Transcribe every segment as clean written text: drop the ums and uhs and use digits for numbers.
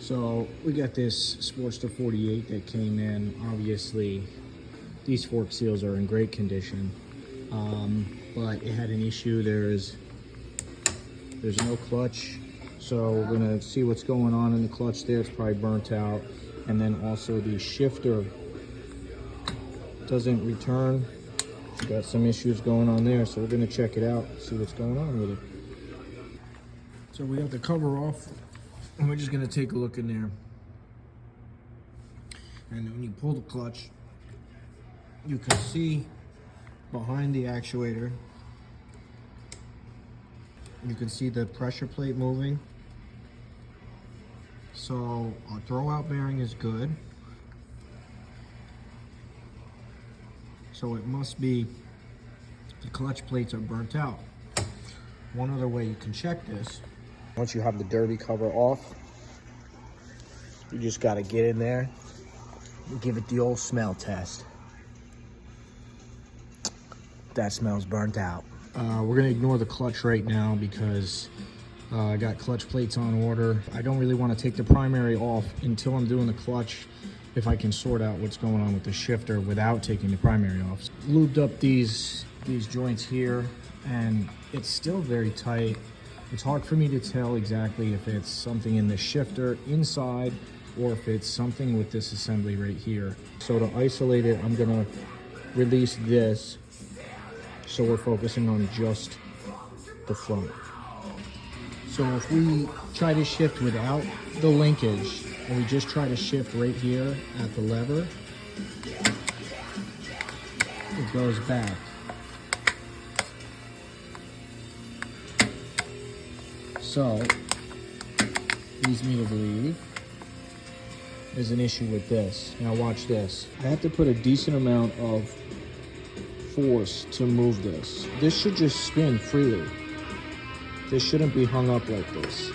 So we got this Sportster 48 that came in. Obviously, these fork seals are in great condition, but it had an issue. There's no clutch, so we're gonna see what's going on in the clutch there. It's probably burnt out, and then also the shifter doesn't return. It's got some issues going on there, so we're gonna check it out, see what's going on with it. So we got the cover off, and we're just gonna take a look in there. And when you pull the clutch, you can see behind the actuator, you can see the pressure plate moving. So our throwout bearing is good. So it must be the clutch plates are burnt out. One other way you can check this, once you have the derby cover off, you just gotta get in there and give it the old smell test. That smells burnt out. We're gonna ignore the clutch right now because I got clutch plates on order. I don't really want to take the primary off until I'm doing the clutch, if I can sort out what's going on with the shifter without taking the primary off. Lubed up these joints here, and it's still very tight. It's hard for me to tell exactly if it's something in the shifter inside or if it's something with this assembly right here. So to isolate it, I'm gonna release this so we're focusing on just the front. So if we try to shift without the linkage, and we just try to shift right here at the lever, it goes back. So, leads me to believe there's an issue with this. Now watch this. I have to put a decent amount of force to move this. This should just spin freely. This shouldn't be hung up like this.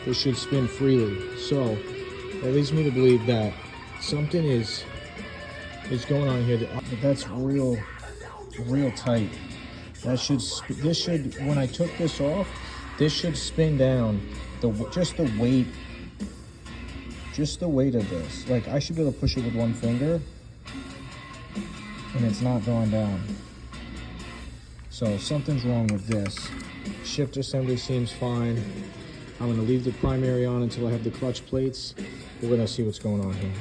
This should spin freely. So, that leads me to believe that something is going on here. That's real tight. This should, when I took this off, this should spin down. Just the weight of this. Like, I should be able to push it with one finger, and it's not going down. So something's wrong with this. Shift assembly seems fine. I'm gonna leave the primary on until I have the clutch plates. We're gonna see what's going on here.